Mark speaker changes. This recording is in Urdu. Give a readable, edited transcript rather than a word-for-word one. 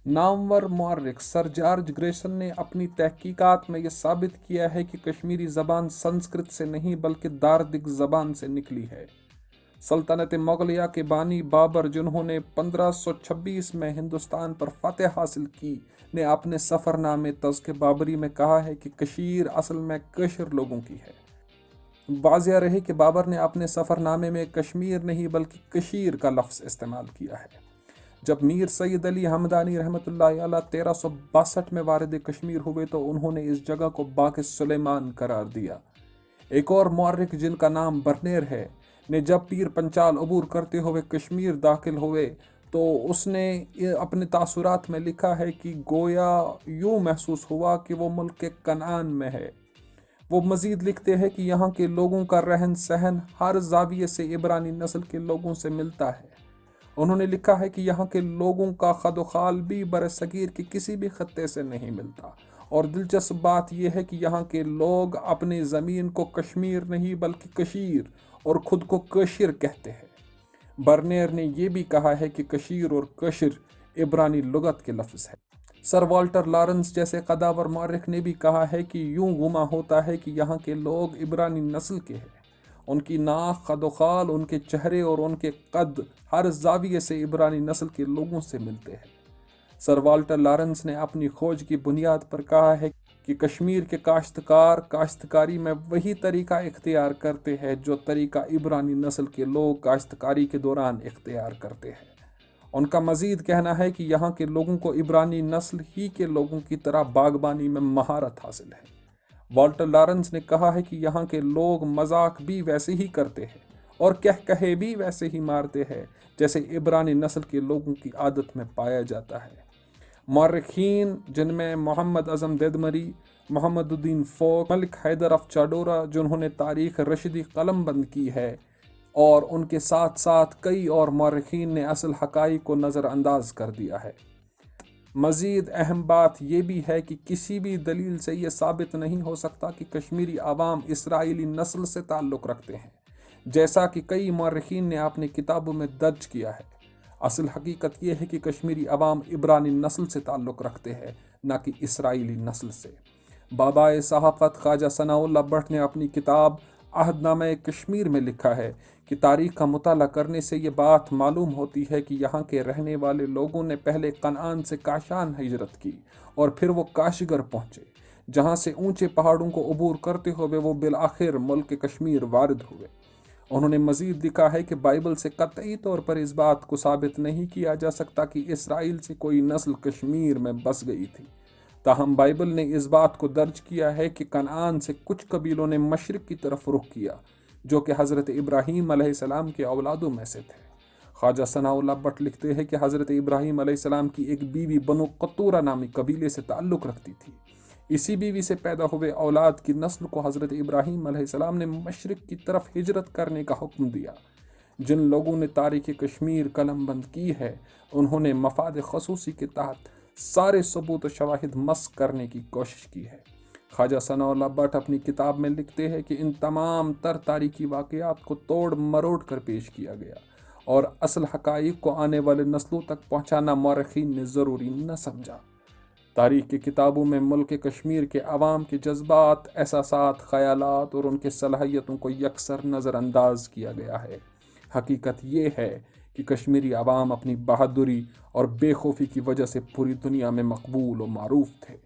Speaker 1: نامور مورخ سر جارج گریشن نے اپنی تحقیقات میں یہ ثابت کیا ہے کہ کشمیری زبان سنسکرت سے نہیں بلکہ داردک زبان سے نکلی ہے۔ سلطنت مغلیہ کے بانی بابر، جنہوں نے 1526 میں ہندوستان پر فتح حاصل کی، نے اپنے سفر نامے تذکرہ بابری میں کہا ہے کہ کشیر اصل میں کشر لوگوں کی ہے۔ واضح رہے کہ بابر نے اپنے سفر نامے میں کشمیر نہیں بلکہ کشیر کا لفظ استعمال کیا ہے۔ جب میر سید علی ہمدانی رحمۃ اللہ علیہ 1362 میں وارد کشمیر ہوئے تو انہوں نے اس جگہ کو باغ سلیمان قرار دیا۔ ایک اور مورخ جن کا نام برنیر ہے، نے جب پیر پنچال عبور کرتے ہوئے کشمیر داخل ہوئے تو اس نے اپنے تاثرات میں لکھا ہے کہ گویا یوں محسوس ہوا کہ وہ ملک کنعان میں ہے۔ وہ مزید لکھتے ہیں کہ یہاں کے لوگوں کا رہن سہن ہر زاویے سے عبرانی نسل کے لوگوں سے ملتا ہے۔ انہوں نے لکھا ہے کہ یہاں کے لوگوں کا خد و خال بھی برصغیر کے کسی بھی خطے سے نہیں ملتا، اور دلچسپ بات یہ ہے کہ یہاں کے لوگ اپنی زمین کو کشمیر نہیں بلکہ کشیر اور خود کو کشر کہتے ہیں۔ برنیر نے یہ بھی کہا ہے کہ کشیر اور کشر عبرانی لغت کے لفظ ہے۔ سر والٹر لارنس جیسے قداور مورخ نے بھی کہا ہے کہ یوں گما ہوتا ہے کہ یہاں کے لوگ عبرانی نسل کے ہیں۔ ان کی ناک، قد و خال، ان کے چہرے اور ان کے قد ہر زاویے سے عبرانی نسل کے لوگوں سے ملتے ہیں۔ سر والٹر لارنس نے اپنی کھوج کی بنیاد پر کہا ہے کہ کشمیر کے کاشتکار کاشتکاری میں وہی طریقہ اختیار کرتے ہیں جو طریقہ عبرانی نسل کے لوگ کاشتکاری کے دوران اختیار کرتے ہیں۔ ان کا مزید کہنا ہے کہ یہاں کے لوگوں کو عبرانی نسل ہی کے لوگوں کی طرح باغبانی میں مہارت حاصل ہے۔ والٹر لارنس نے کہا ہے کہ یہاں کے لوگ مذاق بھی ویسے ہی کرتے ہیں اور کہے بھی ویسے ہی مارتے ہیں جیسے عبرانی نسل کے لوگوں کی عادت میں پایا جاتا ہے۔ مورخین جن میں محمد اعظم دیدمری، محمد الدین فوق، ملک حیدر آف چاڈورا جنہوں نے تاریخ رشدی قلم بند کی ہے، اور ان کے ساتھ ساتھ کئی اور مورخین نے اصل حقائق کو نظر انداز کر دیا ہے۔ مزید اہم بات یہ بھی ہے کہ کسی بھی دلیل سے یہ ثابت نہیں ہو سکتا کہ کشمیری عوام اسرائیلی نسل سے تعلق رکھتے ہیں، جیسا کہ کئی مورخین نے اپنی کتابوں میں درج کیا ہے۔ اصل حقیقت یہ ہے کہ کشمیری عوام عبرانی نسل سے تعلق رکھتے ہیں، نہ کہ اسرائیلی نسل سے۔ بابائے صحافت خواجہ ثناء اللہ بٹ نے اپنی کتاب عہد نامہ کشمیر میں لکھا ہے کہ تاریخ کا مطالعہ کرنے سے یہ بات معلوم ہوتی ہے کہ یہاں کے رہنے والے لوگوں نے پہلے کنعان سے کاشان ہجرت کی اور پھر وہ کاشگر پہنچے، جہاں سے اونچے پہاڑوں کو عبور کرتے ہوئے وہ بالآخر ملک کشمیر وارد ہوئے۔ انہوں نے مزید لکھا ہے کہ بائبل سے قطعی طور پر اس بات کو ثابت نہیں کیا جا سکتا کہ اسرائیل سے کوئی نسل کشمیر میں بس گئی تھی، تاہم بائبل نے اس بات کو درج کیا ہے کہ کنعان سے کچھ قبیلوں نے مشرق کی طرف رخ کیا، جو کہ حضرت ابراہیم علیہ السلام کے اولادوں میں سے تھے۔ خواجہ ثناء اللہ بٹ لکھتے ہیں کہ حضرت ابراہیم علیہ السلام کی ایک بیوی بنو قطورہ نامی قبیلے سے تعلق رکھتی تھی۔ اسی بیوی سے پیدا ہوئے اولاد کی نسل کو حضرت ابراہیم علیہ السلام نے مشرق کی طرف ہجرت کرنے کا حکم دیا۔ جن لوگوں نے تاریخ کشمیر قلم بند کی ہے، انہوں نے مفاد خصوصی کے تحت سارے ثبوت و شواہد مسخ کرنے کی کوشش کی ہے۔ خواجہ ثناء اللہ بٹ اپنی کتاب میں لکھتے ہیں کہ ان تمام تر تاریخی واقعات کو توڑ مروڑ کر پیش کیا گیا اور اصل حقائق کو آنے والے نسلوں تک پہنچانا مورخین نے ضروری نہ سمجھا۔ تاریخ کی کتابوں میں ملک کشمیر کے عوام کے جذبات، احساسات، خیالات اور ان کے صلاحیتوں کو یکسر نظر انداز کیا گیا ہے۔ حقیقت یہ ہے کہ کشمیری عوام اپنی بہادری اور بے خوفی کی وجہ سے پوری دنیا میں مقبول و معروف تھے۔